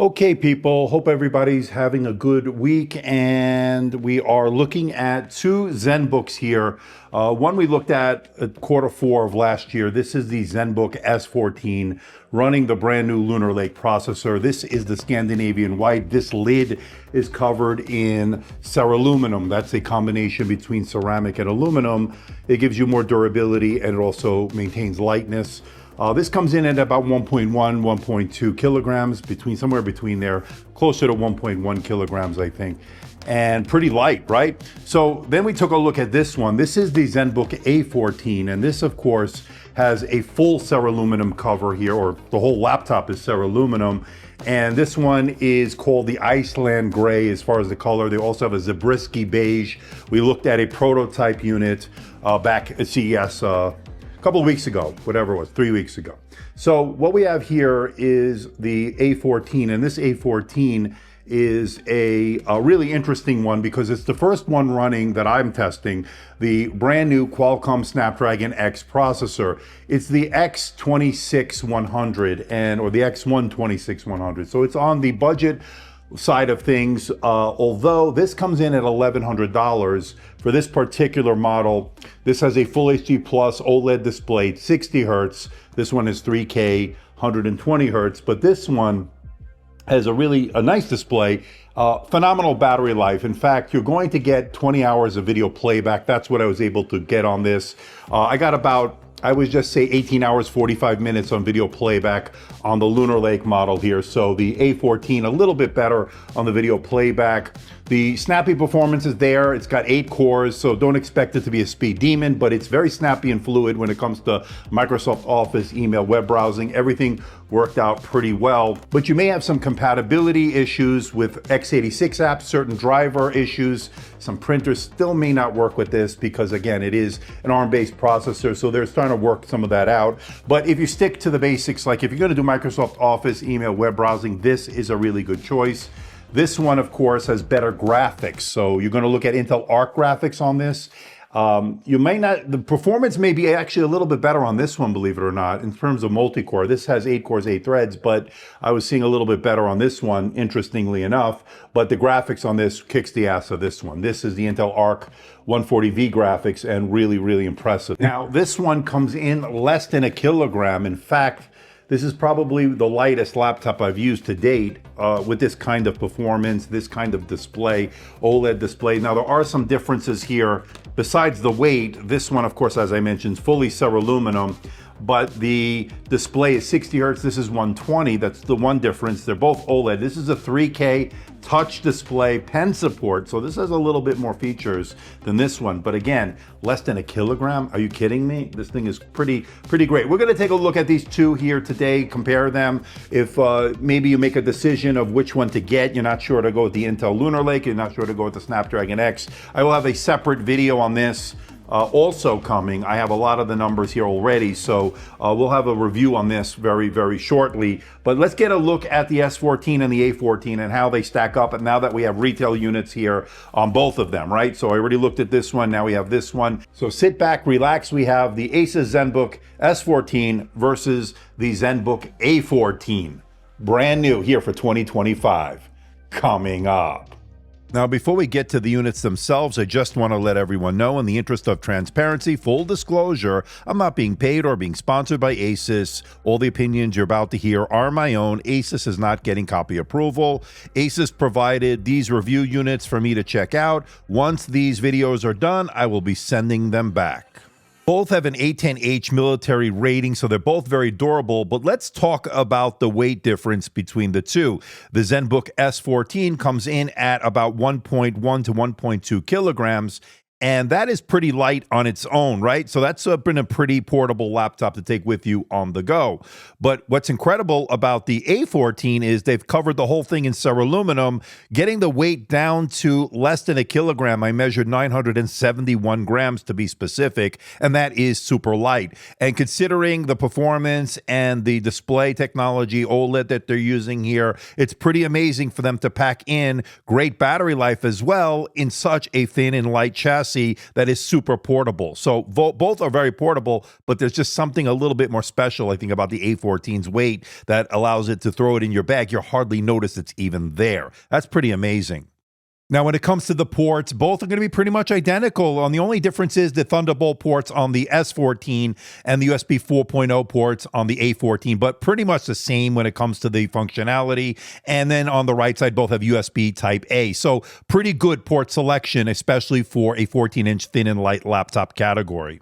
Okay, people, hope everybody's having a good week. And we are looking at two Zenbooks here. One we looked at quarter 4 of last year. This is the Zenbook S14 running the brand new Lunar Lake processor. This is the Scandinavian white. This lid is covered in ceraluminum. That's a combination between ceramic and aluminum. It gives you more durability and it also maintains lightness. This comes in at about 1.1, 1.2 kilograms, somewhere between there, closer to 1.1 kilograms, I think, and pretty light, right? So then we took a look at this one. This is the Zenbook A14, and this, of course, has a full ceraluminum cover here, or the whole laptop is ceraluminum. And this one is called the Iceland Gray as far as the color. They also have a Zabriskie Beige. We looked at a prototype unit back at CES a couple of weeks ago, whatever it was, 3 weeks ago. So what we have here is the A14, and this A14 is a really interesting one because it's the first one running that I'm testing, the brand new Qualcomm Snapdragon X processor. It's the X26100 or the X1 So it's on the budget side of things, although this comes in at $1,100 for this particular model. This has a full HD plus OLED display, 60 hertz. This one is 3K, 120 hertz, but this one has a nice display, phenomenal battery life. In fact, you're going to get 20 hours of video playback. That's what I was able to get on this. I would just say 18 hours, 45 minutes on video playback on the Lunar Lake model here. So the A14, a little bit better on the video playback. The snappy performance is there. It's got 8 cores, so don't expect it to be a speed demon, but it's very snappy and fluid when it comes to Microsoft Office, email, web browsing. Everything worked out pretty well. But you may have some compatibility issues with x86 apps, certain driver issues. Some printers still may not work with this because, again, it is an ARM-based processor, so they're starting to work some of that out. But if you stick to the basics, like if you're going to do Microsoft Office, email, web browsing, this is a really good choice. This one, of course, has better graphics. So you're going to look at Intel Arc graphics on this. The performance may be actually a little bit better on this one, believe it or not, in terms of multi-core. This has 8 cores, 8 threads, but I was seeing a little bit better on this one, interestingly enough. But the graphics on this kicks the ass of this one. This is the Intel Arc 140V graphics, and really, really impressive. Now, this one comes in less than a kilogram. In fact, this is probably the lightest laptop I've used to date with this kind of performance, this kind of display, OLED display. Now, there are some differences here. Besides the weight, this one, of course, as I mentioned, is fully ceraluminum, but the display is 60 hertz. This is 120. That's the one difference. They're both OLED. This is a 3K touch display, pen support. So this has a little bit more features than this one. But again, less than a kilogram. Are you kidding me? This thing is pretty great. We're going to take a look at these two here today, compare them. If maybe you make a decision of which one to get, you're not sure to go with the Intel Lunar Lake, you're not sure to go with the Snapdragon X, I will have a separate video on this. Also coming. I have a lot of the numbers here already, so we'll have a review on this very shortly. But let's get a look at the S14 and the A14 and how they stack up, and now that we have retail units here on both of them, right? So I already looked at this one, now we have this one. So sit back, relax. We have the Asus Zenbook S14 versus the Zenbook A14. Brand new here for 2025. Coming up. Now, before we get to the units themselves, I just want to let everyone know, in the interest of transparency, full disclosure, I'm not being paid or being sponsored by Asus. All the opinions you're about to hear are my own. Asus is not getting copy approval. Asus provided these review units for me to check out. Once these videos are done, I will be sending them back. Both have an A10H military rating, so they're both very durable, but let's talk about the weight difference between the two. The Zenbook S14 comes in at about 1.1 to 1.2 kilograms, and that is pretty light on its own, right? So that's been a pretty portable laptop to take with you on the go. But what's incredible about the A14 is they've covered the whole thing in ceraluminum, getting the weight down to less than a kilogram. I measured 971 grams to be specific, and that is super light. And considering the performance and the display technology, OLED that they're using here, it's pretty amazing for them to pack in great battery life as well in such a thin and light chassis. chassis that is super portable. So both are very portable, but there's just something a little bit more special, I think, about the A14's weight that allows it to throw it in your bag. You hardly notice it's even there. That's pretty amazing. Now, when it comes to the ports, both are going to be pretty much identical. The only difference is the Thunderbolt ports on the S14 and the USB 4.0 ports on the A14, but pretty much the same when it comes to the functionality. And then on the right side, both have USB Type A. So pretty good port selection, especially for a 14-inch thin and light laptop category.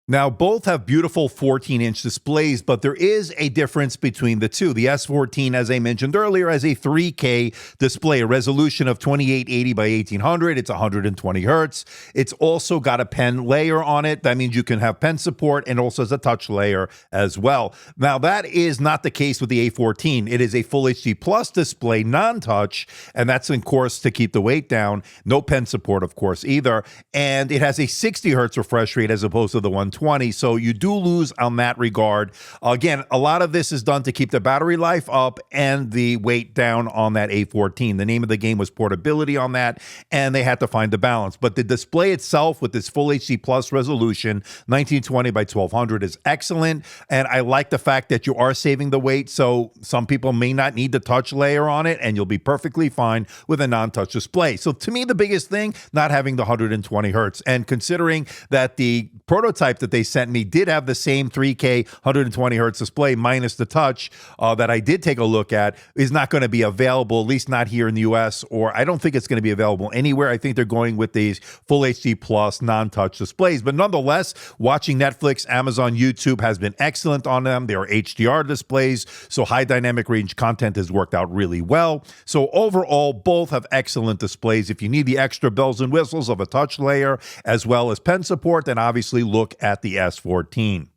Now, both have beautiful 14-inch displays, but there is a difference between the two. The S14, as I mentioned earlier, has a 3K display, a resolution of 2880 by 1800. It's 120 hertz. It's also got a pen layer on it. That means you can have pen support, and also has a touch layer as well. Now, that is not the case with the A14. It is a Full HD Plus display, non-touch, and that's, of course, to keep the weight down. No pen support, of course, either. And it has a 60 hertz refresh rate as opposed to the 120. So you do lose on that regard. Again, a lot of this is done to keep the battery life up and the weight down on that A14. The name of the game was portability on that, and they had to find the balance. But the display itself with this Full HD Plus resolution, 1920 by 1200, is excellent. And I like the fact that you are saving the weight. So some people may not need the touch layer on it, and you'll be perfectly fine with a non-touch display. So to me, the biggest thing, not having the 120 hertz. And considering that the prototype that they sent me did have the same 3K 120 hertz display minus the touch that I did take a look at, is not going to be available, at least not here in the US, or I don't think it's going to be available anywhere. I think they're going with these Full HD Plus non-touch displays. But nonetheless, watching Netflix, Amazon, YouTube has been excellent on them. They are HDR displays, so high dynamic range content has worked out really well. So overall, both have excellent displays. If you need the extra bells and whistles of a touch layer as well as pen support, then obviously look at the S14.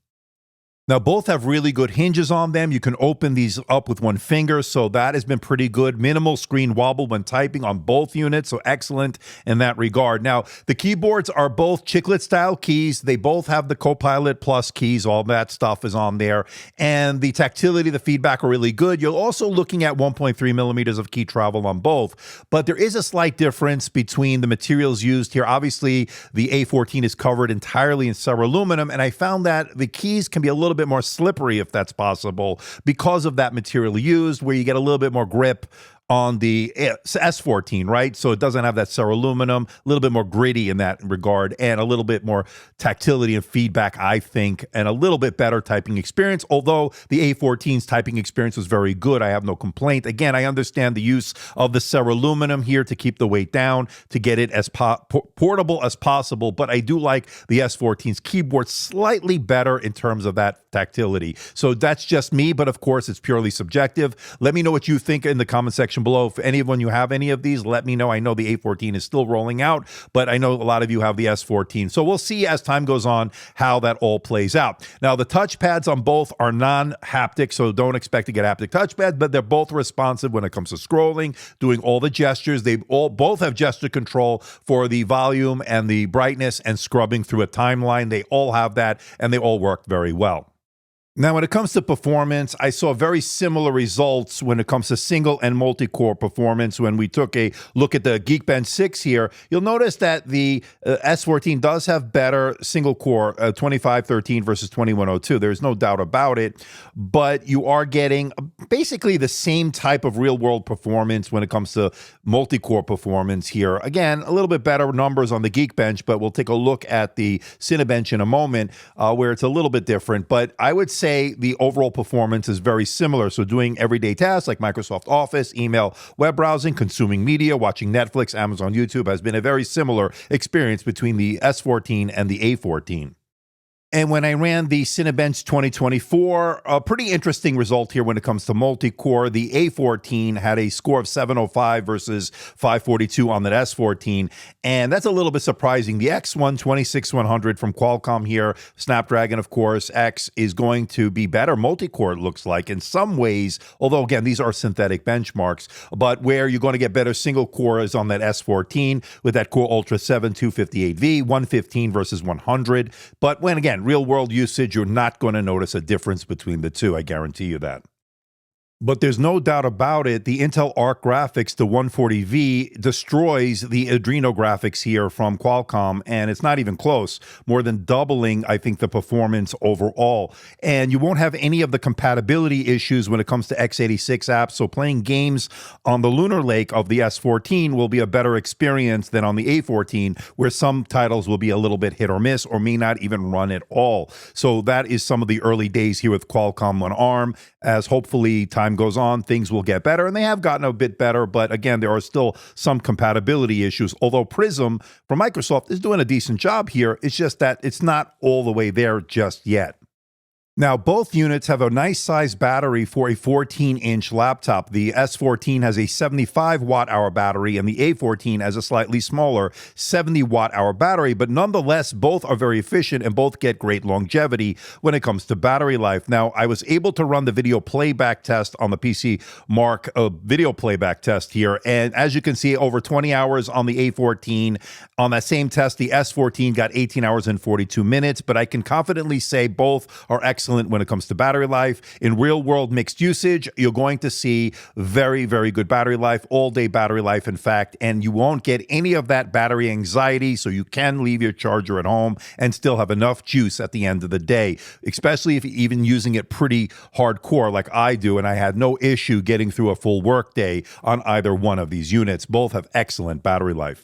Now, both have really good hinges on them. You can open these up with one finger, so that has been pretty good. Minimal screen wobble when typing on both units, so excellent in that regard. Now, the keyboards are both chiclet-style keys. They both have the Copilot Plus keys. All that stuff is on there. And the tactility, the feedback are really good. You're also looking at 1.3 millimeters of key travel on both. But there is a slight difference between the materials used here. Obviously, the A14 is covered entirely in ceruleum, and I found that the keys can be a little bit more slippery, if that's possible, because of that material used, where you get a little bit more grip on the S14, right? So it doesn't have that ceruleum, a little bit more gritty in that regard, and a little bit more tactility and feedback, I think, and a little bit better typing experience. Although the A14's typing experience was very good, I have no complaint. Again, I understand the use of the ceruleum here to keep the weight down, to get it as portable as possible, but I do like the S14's keyboard slightly better in terms of that tactility. So that's just me, but of course, it's purely subjective. Let me know what you think in the comment section below. If anyone you have any of these, let me know. I know the A14 is still rolling out, but I know a lot of you have the S14. So we'll see as time goes on how that all plays out. Now, the touchpads on both are non-haptic, so don't expect to get haptic touchpads, but they're both responsive when it comes to scrolling, doing all the gestures. They both have gesture control for the volume and the brightness and scrubbing through a timeline. They all have that, and they all work very well. Now, when it comes to performance, I saw very similar results when it comes to single and multi-core performance. When we took a look at the Geekbench 6 here, you'll notice that the S14 does have better single core, 2513 versus 2102. There's no doubt about it, but you are getting basically the same type of real-world performance when it comes to multi-core performance here. Again, a little bit better numbers on the Geekbench, but we'll take a look at the Cinebench in a moment, where it's a little bit different. But I would say the overall performance is very similar. So doing everyday tasks like Microsoft Office, email, web browsing, consuming media, watching Netflix, Amazon, YouTube has been a very similar experience between the S14 and the A14. And when I ran the Cinebench 2024, a pretty interesting result here when it comes to multi-core. The A14 had a score of 705 versus 542 on the S14, and that's a little bit surprising. The X1 26100 from Qualcomm here, Snapdragon, of course, X is going to be better multi-core, it looks like, in some ways, although, again, these are synthetic benchmarks, but where you're going to get better single core is on that S14 with that Core Ultra 7 258V, 115 versus 100. But when, again, real world usage, you're not going to notice a difference between the two. I guarantee you that. But there's no doubt about it, the Intel Arc graphics, the 140V, destroys the Adreno graphics here from Qualcomm, and it's not even close, more than doubling, I think, the performance overall. And you won't have any of the compatibility issues when it comes to x86 apps, so playing games on the Lunar Lake of the S14 will be a better experience than on the A14, where some titles will be a little bit hit or miss or may not even run at all. So that is some of the early days here with Qualcomm on ARM. As hopefully time goes on, things will get better, and they have gotten a bit better, but again, there are still some compatibility issues, although Prism from Microsoft is doing a decent job here. It's just that it's not all the way there just yet. Now, both units have a nice sized battery for a 14-inch laptop. The S14 has a 75 watt-hour battery, and the A14 has a slightly smaller 70 watt-hour battery, but nonetheless, both are very efficient and both get great longevity when it comes to battery life. Now, I was able to run the video playback test on the PC Mark video playback test here, and as you can see, over 20 hours on the A14. On that same test, the S14 got 18 hours and 42 minutes, but I can confidently say both are excellent when it comes to battery life. In real world mixed usage, you're going to see very, very good battery life, all day battery life, in fact, and you won't get any of that battery anxiety, so you can leave your charger at home and still have enough juice at the end of the day, especially if you're even using it pretty hardcore like I do, and I had no issue getting through a full workday on either one of these units. Both have excellent battery life.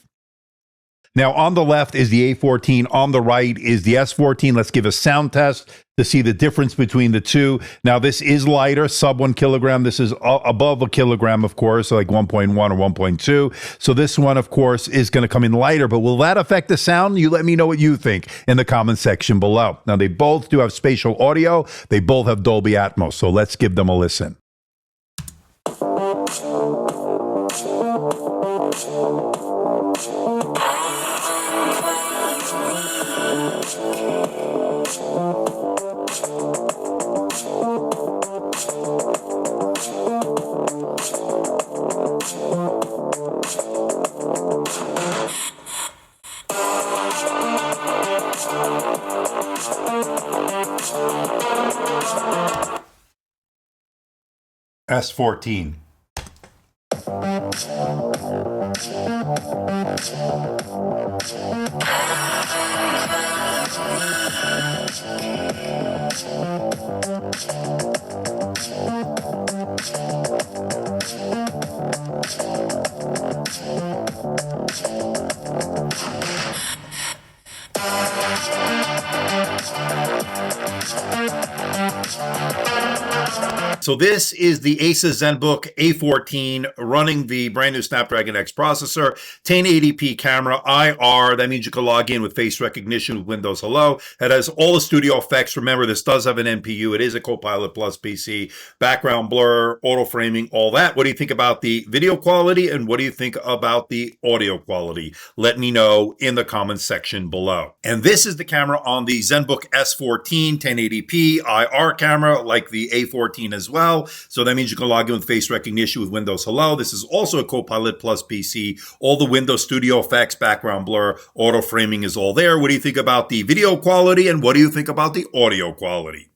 Now, on the left is the A14. On the right is the S14. Let's give a sound test to see the difference between the two. Now, this is lighter, sub 1 kilogram. This is above a kilogram, of course, so like 1.1 or 1.2. So this one, of course, is going to come in lighter. But will that affect the sound? You let me know what you think in the comment section below. Now, they both do have spatial audio. They both have Dolby Atmos. So let's give them a listen. S14. So this is the Asus Zenbook A14 running the brand new Snapdragon X processor, 1080p camera, IR. That means you can log in with face recognition with Windows Hello. It has all the studio effects. Remember, this does have an NPU. It is a Copilot Plus PC, background blur, auto framing, all that. What do you think about the video quality, and what do you think about the audio quality? Let me know in the comments section below. And this is the camera on the Zenbook S14, 1080p IR camera, like the A14 as well. So that means you can log in with face recognition with Windows Hello. This is also a Copilot Plus PC. All the Windows Studio effects, background blur, auto framing is all there. What do you think about the video quality, and what do you think about the audio quality?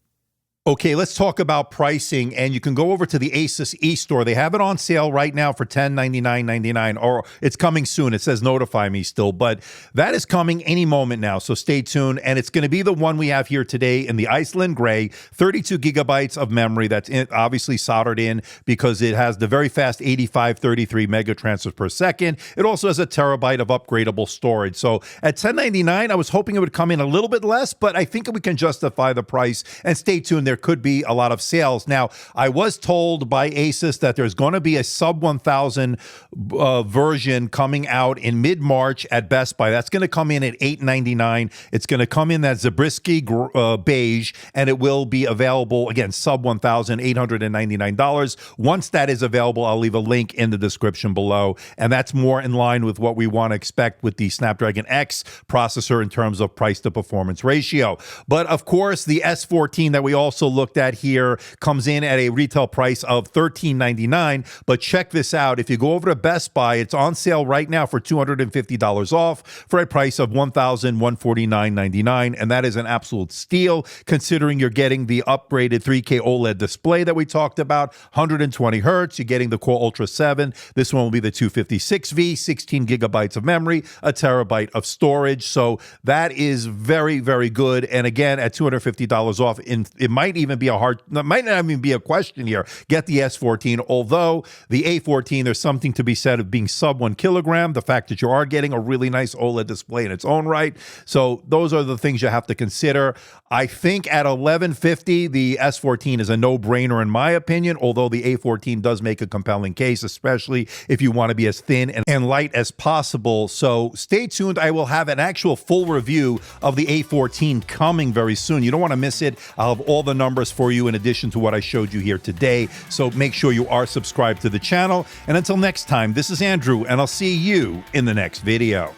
Okay, let's talk about pricing, and you can go over to the Asus eStore. They have it on sale right now for $1099.99, or it's coming soon. It says notify me still, but that is coming any moment now, so stay tuned. And it's going to be the one we have here today in the Iceland Gray, 32 gigabytes of memory that's obviously soldered in because it has the very fast 8533 mega transfers per second. It also has a terabyte of upgradable storage. So at $1099, I was hoping it would come in a little bit less, but I think we can justify the price. And stay tuned. There could be a lot of sales. Now, I was told by Asus that there's going to be a sub 1000 version coming out in mid-March at Best Buy. That's going to come in at $899. It's going to come in that Zabriskie beige, and it will be available, again, sub $1,899. Once that is available, I'll leave a link in the description below, and that's more in line with what we want to expect with the Snapdragon X processor in terms of price to performance ratio. But of course, the S14 that we also also looked at here comes in at a retail price of $13.99. But check this out. If you go over to Best Buy, it's on sale right now for $250 off for a price of $1,149.99. And that is an absolute steal considering you're getting the upgraded 3K OLED display that we talked about, 120 hertz. You're getting the Core Ultra 7. This one will be the 256V, 16 gigabytes of memory, a terabyte of storage. So that is very, very good. And again, at $250 off, it might even be might not even be a question here. Get the S14, although the A14, there's something to be said of being sub 1 kilogram, the fact that you are getting a really nice OLED display in its own right. So those are the things you have to consider. I think at $1,150, the S14 is a no-brainer in my opinion, although the A14 does make a compelling case, especially if you want to be as thin and light as possible. So stay tuned. I will have an actual full review of the A14 coming very soon. You don't want to miss it. I'll have all the numbers for you in addition to what I showed you here today. So make sure you are subscribed to the channel. And until next time, this is Andrew, and I'll see you in the next video.